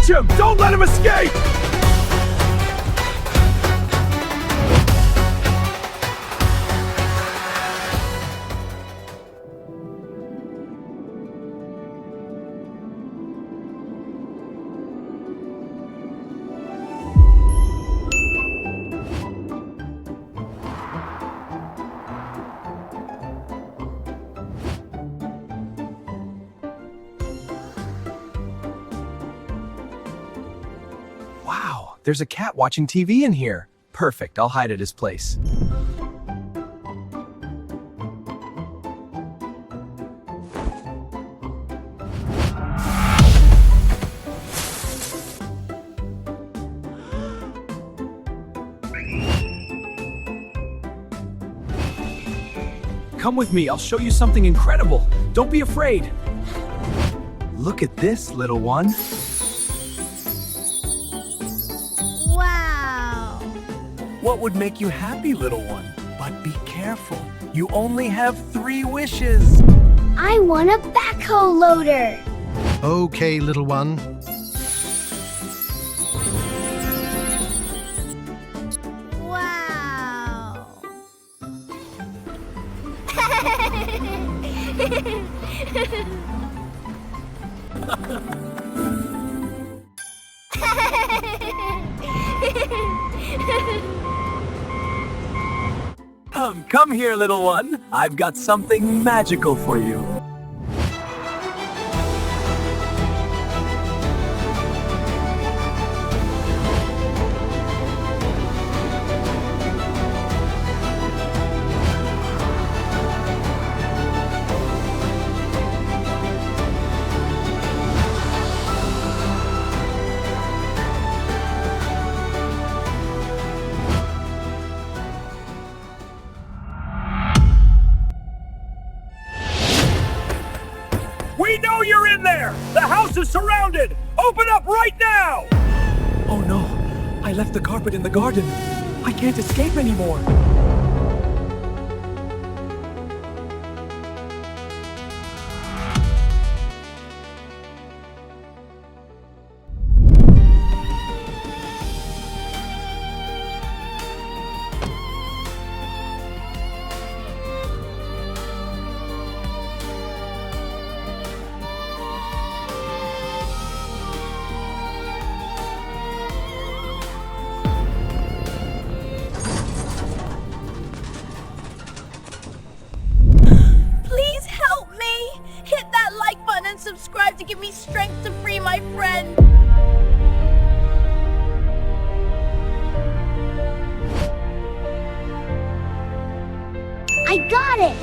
Catch him! Don't let him escape! Wow, there's a cat watching TV in here. Perfect, I'll hide at his place. Come with me, I'll show you something incredible. Don't be afraid. Look at this, little one. Wow! What would make you happy, little one? But be careful. You only have 3 wishes. I want a backhoe loader! Okay, little one. Wow! Come here, little one. I've got something magical for you. We know you're in there! The house is surrounded! Open up right now! Oh no, I left the carpet in the garden. I can't escape anymore. Please help me! Hit that like button and subscribe to give me strength to free my friend! I got it!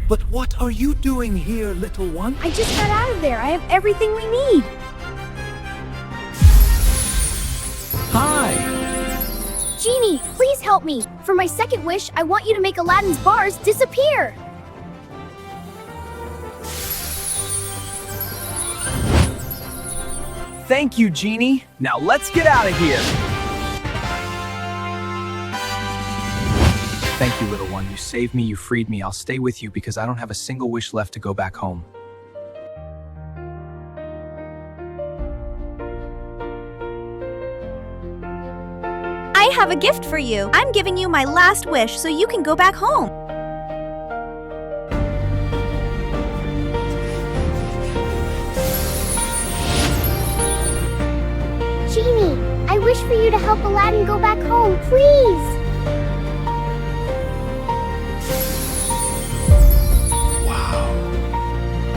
But what are you doing here, little one? I just got out of there. I have everything we need. Hi! Genie, please help me. For my second wish, I want you to make Aladdin's bars disappear. Thank you, Genie. Now let's get out of here. Thank you, little one. You saved me, you freed me. I'll stay with you because I don't have a single wish left to go back home. I have a gift for you. I'm giving you my last wish so you can go back home. Genie, I wish for you to help Aladdin go back home, please.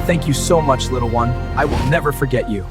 Thank you so much, little one. I will never forget you.